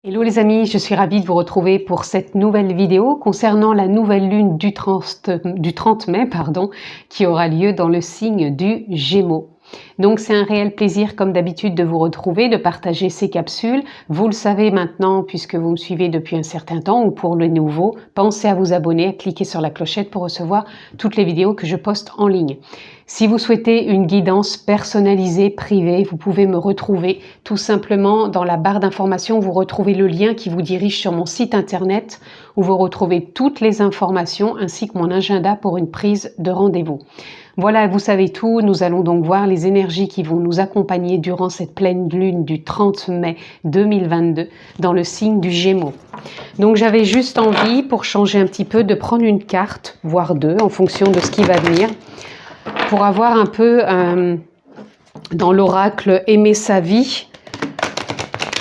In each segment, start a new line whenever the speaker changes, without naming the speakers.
Hello les amis, je suis ravie de vous retrouver pour cette nouvelle vidéo concernant la nouvelle lune du 30 mai qui aura lieu dans le signe du Gémeaux. Donc c'est un réel plaisir comme d'habitude de vous retrouver, de partager ces capsules. Vous le savez maintenant puisque vous me suivez depuis un certain temps, ou pour le nouveau, pensez à vous abonner, à cliquer sur la clochette pour recevoir toutes les vidéos que je poste en ligne. Si vous souhaitez une guidance personnalisée, privée, vous pouvez me retrouver tout simplement dans la barre d'informations. Vous retrouvez le lien qui vous dirige sur mon site internet où vous retrouvez toutes les informations ainsi que mon agenda pour une prise de rendez-vous. Voilà, vous savez tout. Nous allons donc voir les énergies qui vont nous accompagner durant cette pleine lune du 30 mai 2022 dans le signe du Gémeaux. Donc j'avais juste envie, pour changer un petit peu, de prendre une carte, voire deux, en fonction de ce qui va venir, pour avoir un peu dans l'oracle Aimer sa vie,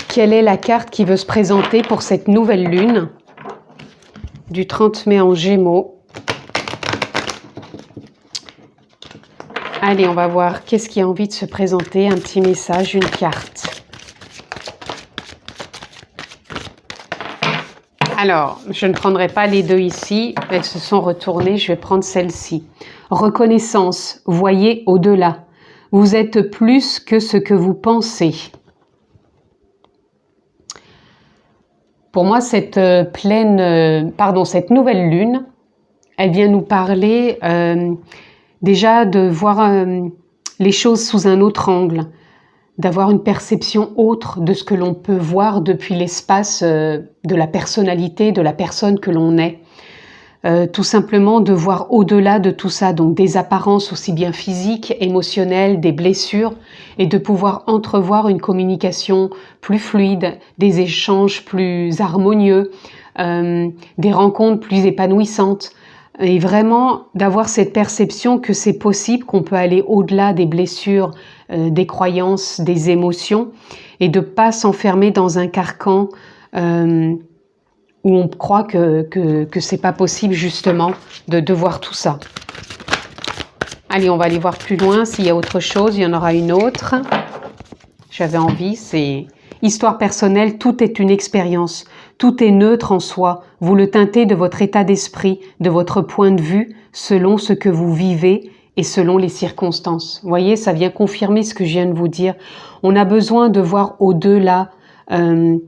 quelle est la carte qui veut se présenter pour cette nouvelle lune du 30 mai en Gémeaux. Allez, on va voir qu'est-ce qui a envie de se présenter, un petit message, une carte. Alors, je ne prendrai pas les deux ici, elles se sont retournées, je vais prendre celle-ci. Reconnaissance, voyez au-delà. Vous êtes plus que ce que vous pensez. Pour moi, cette nouvelle lune, elle vient nous parler déjà de voir les choses sous un autre angle, d'avoir une perception autre de ce que l'on peut voir depuis l'espace de la personnalité, de la personne que l'on est. Tout simplement de voir au-delà de tout ça, donc des apparences aussi bien physiques, émotionnelles, des blessures, et de pouvoir entrevoir une communication plus fluide, des échanges plus harmonieux, des rencontres plus épanouissantes, et vraiment d'avoir cette perception que c'est possible, qu'on peut aller au-delà des blessures, des croyances, des émotions, et de ne pas s'enfermer dans un carcan où on croit que c'est pas possible justement de voir tout ça. Allez, on va aller voir plus loin. S'il y a autre chose, il y en aura une autre. J'avais envie, c'est histoire personnelle, tout est une expérience. Tout est neutre en soi. Vous le teintez de votre état d'esprit, de votre point de vue, selon ce que vous vivez et selon les circonstances. Vous voyez, ça vient confirmer ce que je viens de vous dire. On a besoin de voir au-delà de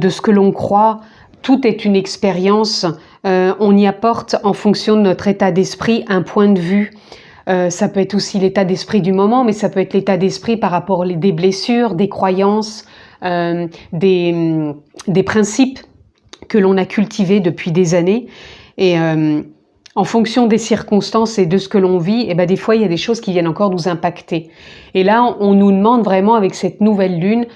ce que l'on croit. Tout est une expérience. On y apporte en fonction de notre état d'esprit un point de vue. Ça peut être aussi l'état d'esprit du moment, mais ça peut être l'état d'esprit par rapport à des blessures, des croyances, des principes que l'on a cultivés depuis des années. Et en fonction des circonstances et de ce que l'on vit, et ben des fois il y a des choses qui viennent encore nous impacter. Et là, on nous demande vraiment avec cette nouvelle lune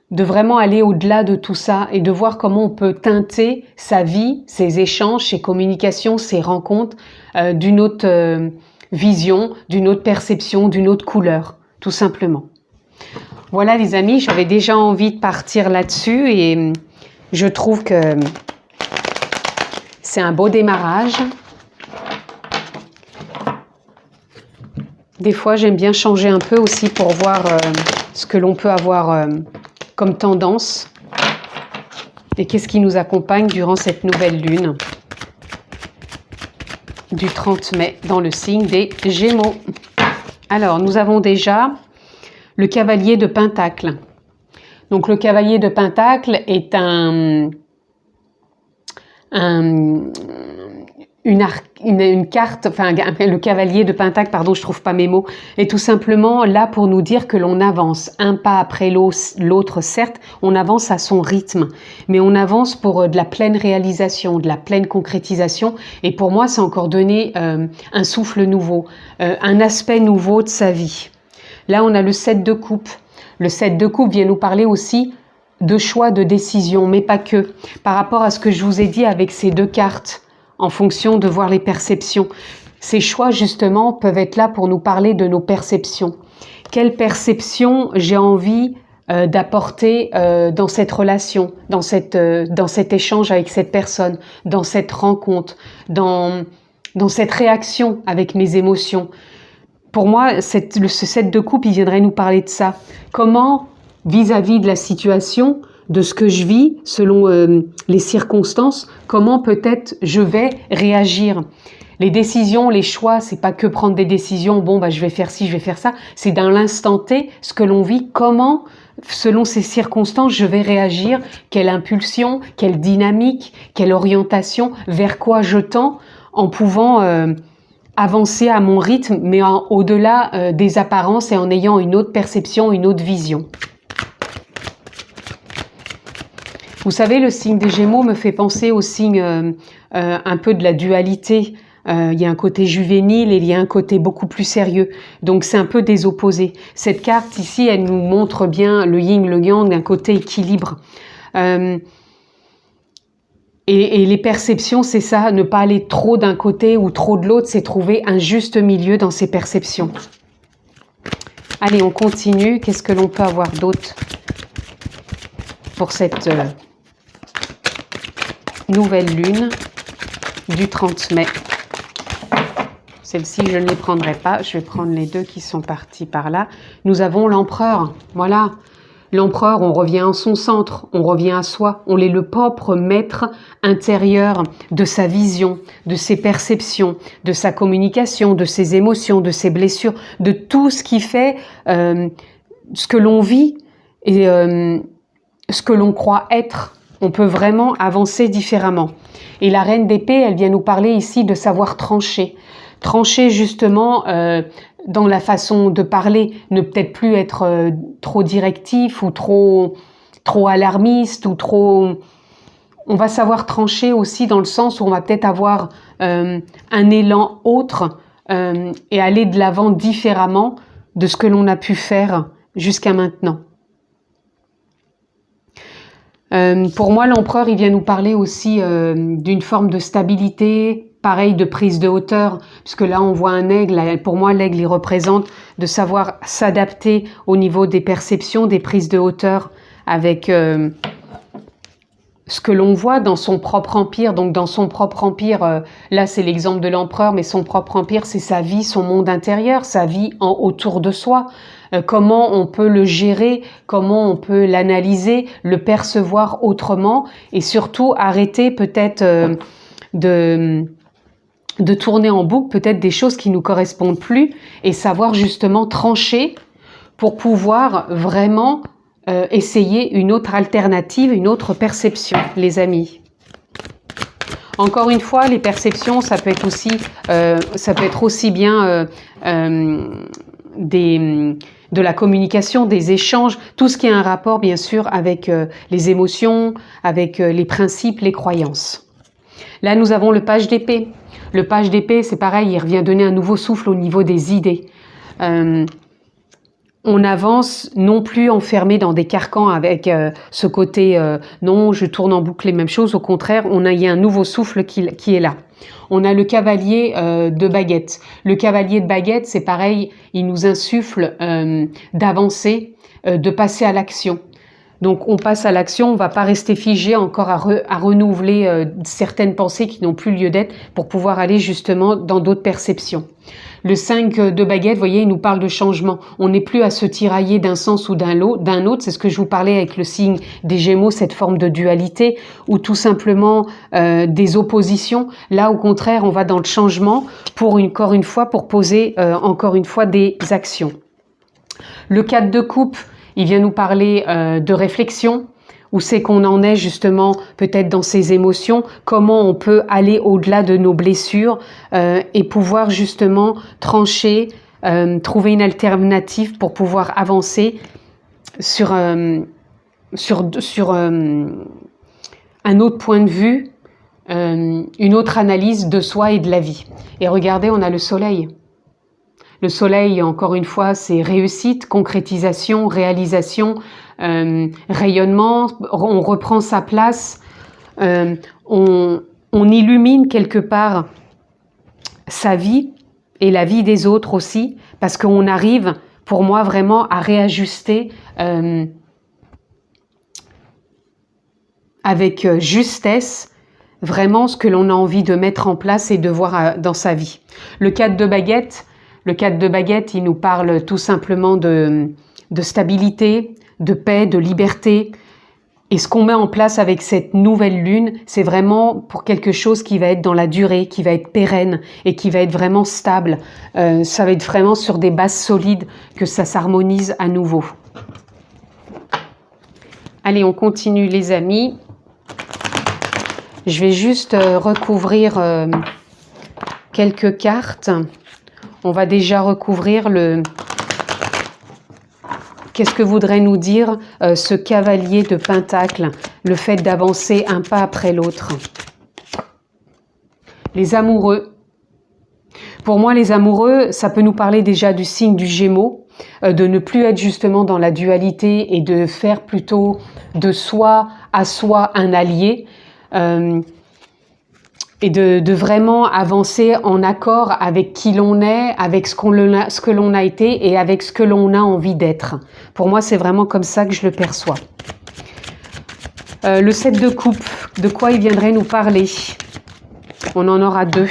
de vraiment aller au-delà de tout ça et de voir comment on peut teinter sa vie, ses échanges, ses communications, ses rencontres d'une autre vision, d'une autre perception, d'une autre couleur, tout simplement. Voilà les amis, j'avais déjà envie de partir là-dessus et je trouve que c'est un beau démarrage. Des fois, j'aime bien changer un peu aussi pour voir ce que l'on peut avoir comme tendance et qu'est-ce qui nous accompagne durant cette nouvelle lune du 30 mai dans le signe des Gémeaux. Alors, nous avons déjà le cavalier de Pentacle. Donc, le cavalier de Pentacle est une carte, enfin le cavalier de Pentacle, pardon, je trouve pas mes mots, est tout simplement là pour nous dire que l'on avance un pas après l'autre, certes, on avance à son rythme, mais on avance pour de la pleine réalisation, de la pleine concrétisation, et pour moi, c'est encore donner un souffle nouveau, un aspect nouveau de sa vie. Là, on a le 7 de coupe. Le 7 de coupe vient nous parler aussi de choix, de décision, mais pas que. Par rapport à ce que je vous ai dit avec ces deux cartes, en fonction de voir les perceptions. Ces choix, justement, peuvent être là pour nous parler de nos perceptions. Quelle perception j'ai envie d'apporter dans cette relation, dans cet échange avec cette personne, dans cette rencontre, dans cette réaction avec mes émotions. Pour moi, ce 7 de coupe, il viendrait nous parler de ça. Comment vis-à-vis de la situation, de ce que je vis, selon les circonstances, comment peut-être je vais réagir. Les décisions, les choix, c'est pas que prendre des décisions, bon bah je vais faire ci, je vais faire ça, c'est dans l'instant T, ce que l'on vit, comment, selon ces circonstances, je vais réagir, quelle impulsion, quelle dynamique, quelle orientation, vers quoi je tends, en pouvant avancer à mon rythme, mais au-delà des apparences et en ayant une autre perception, une autre vision. Vous savez, le signe des Gémeaux me fait penser au signe un peu de la dualité. Il y a un côté juvénile et il y a un côté beaucoup plus sérieux. Donc c'est un peu des opposés. Cette carte ici, elle nous montre bien le yin, le yang, d'un côté équilibre. Et les perceptions, c'est ça, ne pas aller trop d'un côté ou trop de l'autre, c'est trouver un juste milieu dans ses perceptions. Allez, on continue. Qu'est-ce que l'on peut avoir d'autre pour cette nouvelle lune du 30 mai? Celle-ci, je ne les prendrai pas. Je vais prendre les deux qui sont partis par là. Nous avons l'empereur. Voilà. L'empereur, on revient en son centre, on revient à soi. On est le propre maître intérieur de sa vision, de ses perceptions, de sa communication, de ses émotions, de ses blessures, de tout ce qui fait ce que l'on vit et ce que l'on croit être. On peut vraiment avancer différemment. Et la reine d'épée, elle vient nous parler ici de savoir trancher. Trancher justement dans la façon de parler, ne peut-être plus être trop directif ou trop alarmiste ou trop... On va savoir trancher aussi dans le sens où on va peut-être avoir un élan autre et aller de l'avant différemment de ce que l'on a pu faire jusqu'à maintenant. Pour moi, l'empereur, il vient nous parler aussi d'une forme de stabilité, pareil, de prise de hauteur, puisque là, on voit un aigle. Pour moi, l'aigle, il représente de savoir s'adapter au niveau des perceptions, des prises de hauteur avec ce que l'on voit dans son propre empire. Donc, dans son propre empire, là, c'est l'exemple de l'empereur, mais son propre empire, c'est sa vie, son monde intérieur, sa vie autour de soi. Comment on peut le gérer, comment on peut l'analyser, le percevoir autrement et surtout arrêter peut-être de tourner en boucle peut-être des choses qui nous correspondent plus et savoir justement trancher pour pouvoir vraiment essayer une autre alternative, une autre perception, les amis. Encore une fois, les perceptions, ça peut être aussi bien de la communication, des échanges, tout ce qui a un rapport bien sûr avec les émotions, avec les principes, les croyances. Là, nous avons le page d'épée. Le page d'épée, c'est pareil, il revient donner un nouveau souffle au niveau des idées. On avance non plus enfermé dans des carcans avec ce côté non, je tourne en boucle les mêmes choses. Au contraire, il y a un nouveau souffle qui est là. On a le cavalier de baguette. Le cavalier de baguette, c'est pareil, il nous insuffle d'avancer, de passer à l'action. Donc on passe à l'action, on ne va pas rester figé encore à renouveler certaines pensées qui n'ont plus lieu d'être pour pouvoir aller justement dans d'autres perceptions. Le 5 de baguette, vous voyez, il nous parle de changement. On n'est plus à se tirailler d'un sens ou d'un autre. C'est ce que je vous parlais avec le signe des Gémeaux, cette forme de dualité ou tout simplement des oppositions. Là, au contraire, on va dans le changement pour encore une fois, pour poser encore une fois des actions. Le 4 de coupe, il vient nous parler de réflexion. Où c'est qu'on en est justement peut-être dans ses émotions, comment on peut aller au-delà de nos blessures et pouvoir justement trancher, trouver une alternative pour pouvoir avancer sur un autre point de vue, une autre analyse de soi et de la vie. Et regardez, on a le soleil. Le soleil, encore une fois, c'est réussite, concrétisation, réalisation, rayonnement, on reprend sa place, on illumine quelque part sa vie et la vie des autres aussi, parce qu'on arrive, pour moi, vraiment à réajuster avec justesse vraiment ce que l'on a envie de mettre en place et de voir dans sa vie. Le 4 de baguette, il nous parle tout simplement de stabilité, de paix, de liberté. Et ce qu'on met en place avec cette nouvelle lune, c'est vraiment pour quelque chose qui va être dans la durée, qui va être pérenne et qui va être vraiment stable. Ça va être vraiment sur des bases solides que ça s'harmonise à nouveau. Allez, on continue les amis. Je vais juste recouvrir quelques cartes. On va déjà recouvrir le... Qu'est-ce que voudrait nous dire ce cavalier de Pentacle, le fait d'avancer un pas après l'autre? Les amoureux. Pour moi, les amoureux, ça peut nous parler déjà du signe du Gémeaux, de ne plus être justement dans la dualité et de faire plutôt de soi à soi un allié. Et de vraiment avancer en accord avec qui l'on est, avec ce que l'on a été et avec ce que l'on a envie d'être. Pour moi, c'est vraiment comme ça que je le perçois. Le 7 de coupe, de quoi il viendrait nous parler? On en aura 2.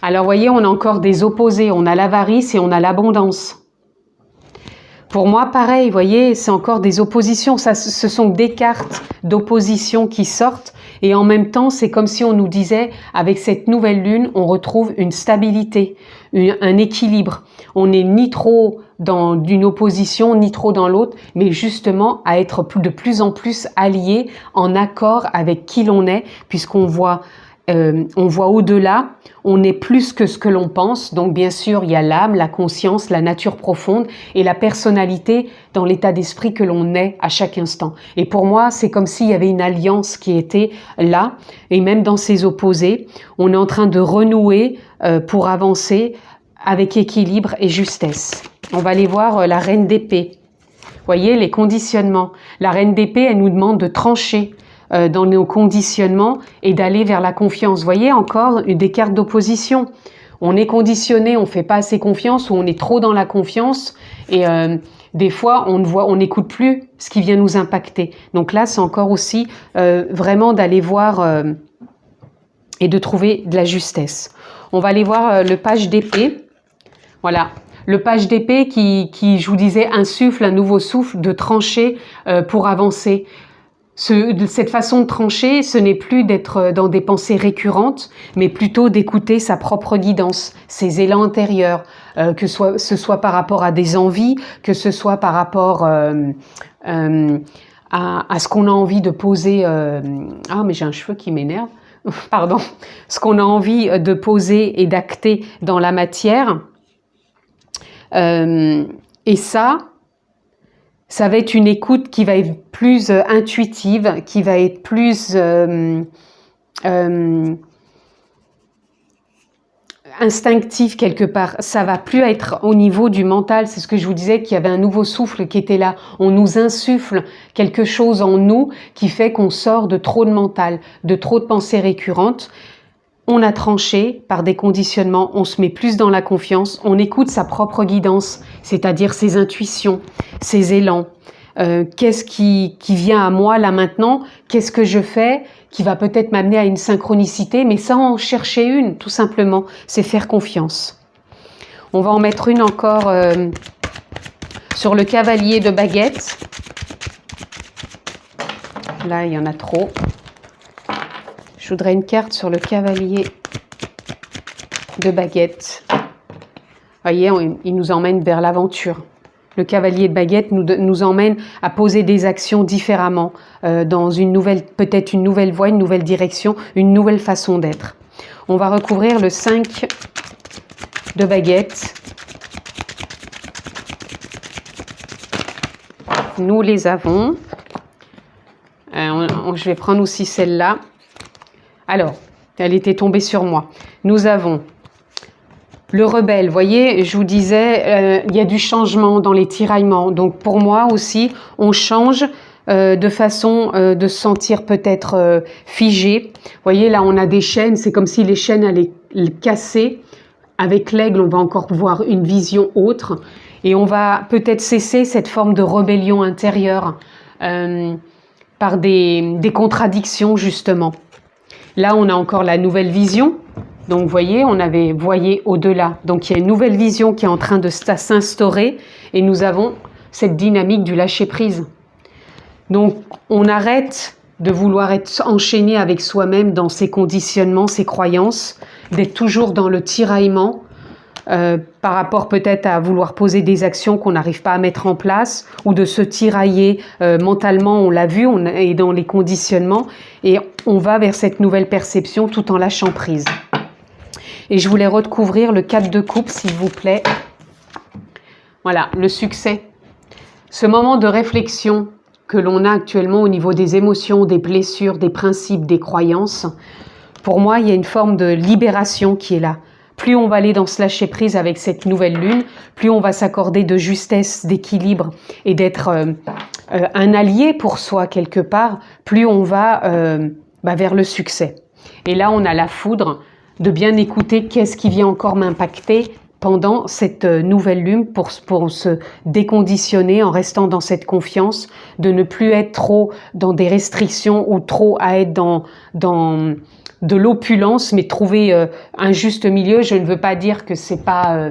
Alors, vous voyez, on a encore des opposés. On a l'avarice et on a l'abondance. Pour moi, pareil, vous voyez, c'est encore des oppositions. Ce sont des cartes d'opposition qui sortent. Et en même temps, c'est comme si on nous disait, avec cette nouvelle lune, on retrouve une stabilité, un équilibre. On n'est ni trop dans une opposition, ni trop dans l'autre, mais justement à être de plus en plus alliés, en accord avec qui l'on est, puisqu'on voit au-delà, on est plus que ce que l'on pense. Donc bien sûr, il y a l'âme, la conscience, la nature profonde et la personnalité dans l'état d'esprit que l'on est à chaque instant. Et pour moi, c'est comme s'il y avait une alliance qui était là, et même dans ses opposés, on est en train de renouer pour avancer avec équilibre et justesse. On va aller voir la reine d'épée. Vous voyez, les conditionnements. La reine d'épée, elle nous demande de trancher dans nos conditionnements et d'aller vers la confiance. Vous voyez encore des cartes d'opposition. On est conditionné, on ne fait pas assez confiance ou on est trop dans la confiance et des fois on n'écoute plus ce qui vient nous impacter. Donc là, c'est encore aussi vraiment d'aller voir et de trouver de la justesse. On va aller voir le page d'épée. Voilà. Le page d'épée qui, je vous disais, insuffle un nouveau souffle de trancher pour avancer. Cette façon de trancher, ce n'est plus d'être dans des pensées récurrentes, mais plutôt d'écouter sa propre guidance, ses élans intérieurs, que ce soit par rapport à des envies, que ce soit par rapport à ce qu'on a envie de poser. Ah, mais j'ai un cheveu qui m'énerve. Pardon. Ce qu'on a envie de poser et d'acter dans la matière. Et ça va être une écoute qui va être plus intuitive, qui va être plus instinctive quelque part. Ça va plus être au niveau du mental. C'est ce que je vous disais, qu'il y avait un nouveau souffle qui était là. On nous insuffle quelque chose en nous qui fait qu'on sort de trop de mental, de trop de pensées récurrentes. On a tranché par des conditionnements, on se met plus dans la confiance, on écoute sa propre guidance, c'est-à-dire ses intuitions, ses élans. Qu'est-ce qui vient à moi là maintenant? Qu'est-ce que je fais qui va peut-être m'amener à une synchronicité, mais sans en chercher une, tout simplement. C'est faire confiance. On va en mettre une encore sur le cavalier de baguette. Là, il y en a trop. Je voudrais une carte sur le cavalier de baguette. Vous voyez, il nous emmène vers l'aventure. Le cavalier de baguette nous emmène à poser des actions différemment, dans une nouvelle, peut-être une nouvelle voie, une nouvelle direction, une nouvelle façon d'être. On va recouvrir le 5 de baguette. Nous les avons. Je vais prendre aussi celle-là. Alors, elle était tombée sur moi. Nous avons le rebelle. Vous voyez, je vous disais, il y a du changement dans les tiraillements. Donc, pour moi aussi, on change de façon de se sentir peut-être figé. Vous voyez, là, on a des chaînes. C'est comme si les chaînes allaient casser. Avec l'aigle, on va encore voir une vision autre. Et on va peut-être cesser cette forme de rébellion intérieure par des contradictions, justement. Là, on a encore la nouvelle vision. Donc, vous voyez, on voyé au-delà. Donc, il y a une nouvelle vision qui est en train de s'instaurer. Et nous avons cette dynamique du lâcher-prise. Donc, on arrête de vouloir être enchaîné avec soi-même dans ses conditionnements, ses croyances, d'être toujours dans le tiraillement, par rapport peut-être à vouloir poser des actions qu'on n'arrive pas à mettre en place, ou de se tirailler mentalement, on l'a vu, on est dans les conditionnements, et on va vers cette nouvelle perception tout en lâchant prise. Et je voulais recouvrir le 4 de coupe, s'il vous plaît. Voilà, le succès. Ce moment de réflexion que l'on a actuellement au niveau des émotions, des blessures, des principes, des croyances, pour moi, il y a une forme de libération qui est là. Plus on va aller dans ce lâcher-prise avec cette nouvelle lune, plus on va s'accorder de justesse, d'équilibre et d'être un allié pour soi quelque part, plus on va vers le succès. Et là, on a la foudre de bien écouter qu'est-ce qui vient encore m'impacter pendant cette nouvelle lune pour se déconditionner en restant dans cette confiance, de ne plus être trop dans des restrictions ou trop à être dans de l'opulence, mais trouver un juste milieu. Je ne veux pas dire que c'est pas...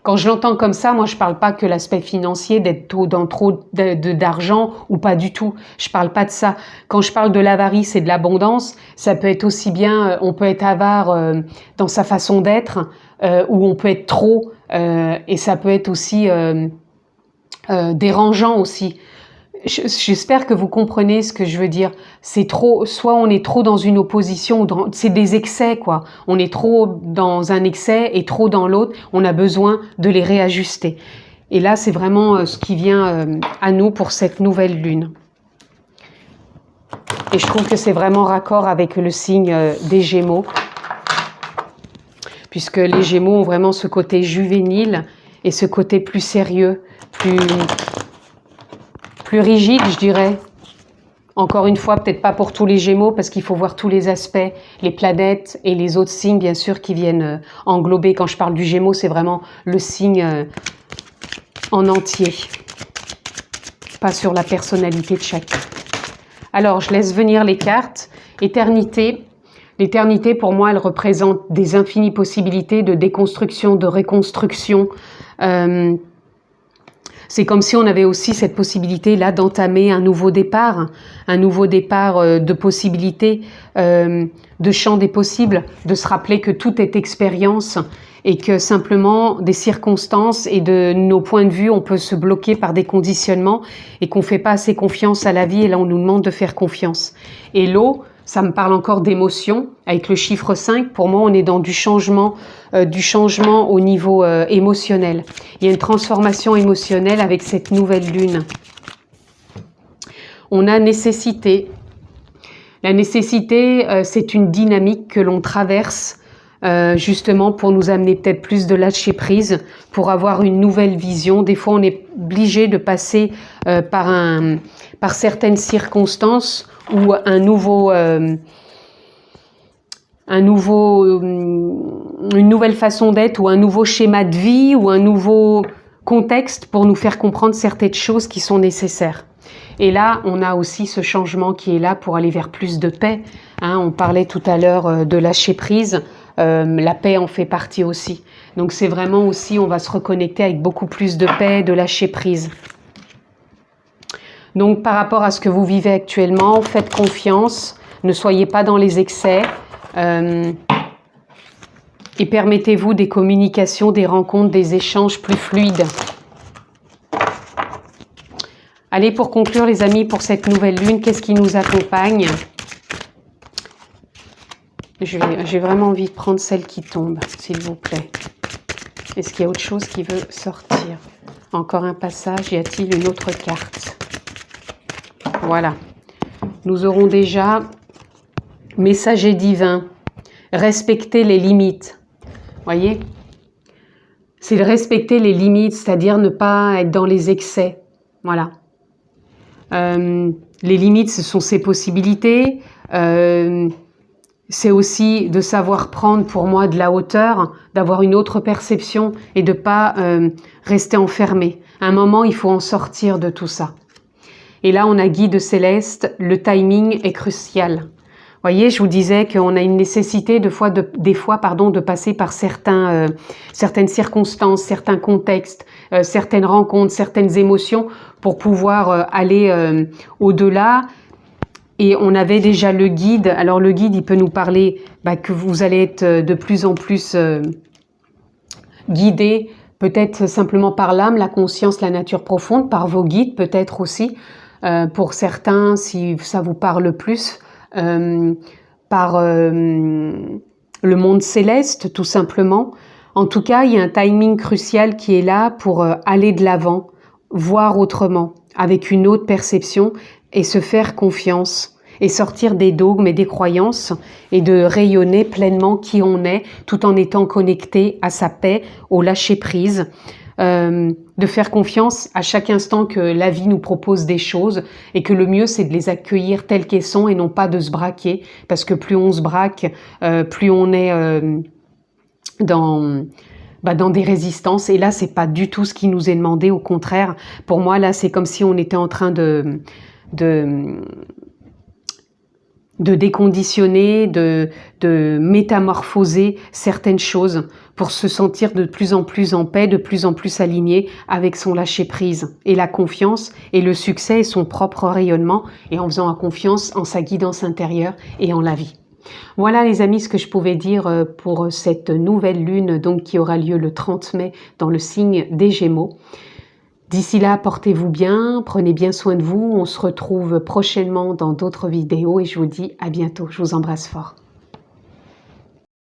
quand je l'entends comme ça, moi je parle pas que l'aspect financier, d'être dans trop d'argent ou pas du tout. Je parle pas de ça. Quand je parle de l'avarice et de l'abondance, ça peut être aussi bien, on peut être avare dans sa façon d'être, ou on peut être trop, et ça peut être aussi dérangeant aussi. J'espère que vous comprenez ce que je veux dire. C'est trop, soit on est trop dans une opposition, c'est des excès quoi. On est trop dans un excès et trop dans l'autre. On a besoin de les réajuster. Et là, c'est vraiment ce qui vient à nous pour cette nouvelle lune. Et je trouve que c'est vraiment raccord avec le signe des Gémeaux, puisque les Gémeaux ont vraiment ce côté juvénile et ce côté plus sérieux, plus rigide, je dirais. Encore une fois, peut-être pas pour tous les Gémeaux, parce qu'il faut voir tous les aspects, les planètes et les autres signes, bien sûr, qui viennent englober. Quand je parle du Gémeaux, c'est vraiment le signe en entier, pas sur la personnalité de chacun. Alors, je laisse venir les cartes. Éternité. L'éternité, pour moi, elle représente des infinies possibilités de déconstruction, de reconstruction. C'est comme si on avait aussi cette possibilité-là d'entamer un nouveau départ de possibilités, de champ des possibles, de se rappeler que tout est expérience et que simplement des circonstances et de nos points de vue, on peut se bloquer par des conditionnements et qu'on ne fait pas assez confiance à la vie et là on nous demande de faire confiance. Et l'eau, ça me parle encore d'émotion, avec le chiffre 5, pour moi on est dans du changement au niveau émotionnel. Il y a une transformation émotionnelle avec cette nouvelle lune. On a nécessité. La nécessité, c'est une dynamique que l'on traverse justement pour nous amener peut-être plus de lâcher prise, pour avoir une nouvelle vision. Des fois on est obligé de passer par certaines circonstances ou une nouvelle façon d'être ou un nouveau schéma de vie ou un nouveau contexte pour nous faire comprendre certaines choses qui sont nécessaires. Et là, on a aussi ce changement qui est là pour aller vers plus de paix. On parlait tout à l'heure de lâcher prise, la paix en fait partie aussi. Donc c'est vraiment aussi, on va se reconnecter avec beaucoup plus de paix, de lâcher prise. Donc par rapport à ce que vous vivez actuellement, faites confiance, ne soyez pas dans les excès et permettez-vous des communications, des rencontres, des échanges plus fluides. Allez, pour conclure les amis, pour cette nouvelle lune, qu'est-ce qui nous accompagne? J'ai vraiment envie de prendre celle qui tombe, s'il vous plaît. Est-ce qu'il y a autre chose qui veut sortir? Encore un passage, y a-t-il une autre carte? Voilà. Nous aurons déjà messager divin, respecter les limites. Voyez? C'est de respecter les limites, c'est-à-dire ne pas être dans les excès. Voilà. Les limites, ce sont ses possibilités. C'est aussi de savoir prendre pour moi de la hauteur, d'avoir une autre perception et de ne pas rester enfermé. À un moment, il faut en sortir de tout ça. Et là, on a guide céleste, le timing est crucial. Voyez, je vous disais qu'on a une nécessité des fois de passer par certaines circonstances, certains contextes, certaines rencontres, certaines émotions pour pouvoir aller au-delà. Et on avait déjà le guide. Alors le guide, il peut nous parler que vous allez être de plus en plus guidé, peut-être simplement par l'âme, la conscience, la nature profonde, par vos guides peut-être aussi. Pour certains, si ça vous parle plus, par le monde céleste, tout simplement. En tout cas, il y a un timing crucial qui est là pour aller de l'avant, voir autrement, avec une autre perception et se faire confiance et sortir des dogmes et des croyances et de rayonner pleinement qui on est tout en étant connecté à sa paix, au lâcher-prise, de faire confiance à chaque instant que la vie nous propose des choses et que le mieux c'est de les accueillir telles qu'elles sont et non pas de se braquer, parce que plus on se braque, plus on est dans des résistances, et là c'est pas du tout ce qui nous est demandé, au contraire. Pour moi là c'est comme si on était en train de déconditionner, de métamorphoser certaines choses pour se sentir de plus en plus en paix, de plus en plus aligné avec son lâcher-prise et la confiance et le succès et son propre rayonnement, et en faisant confiance en sa guidance intérieure et en la vie. Voilà les amis, ce que je pouvais dire pour cette nouvelle lune donc qui aura lieu le 30 mai dans le signe des Gémeaux. D'ici là, portez-vous bien, prenez bien soin de vous. On se retrouve prochainement dans d'autres vidéos et je vous dis à bientôt. Je vous embrasse fort.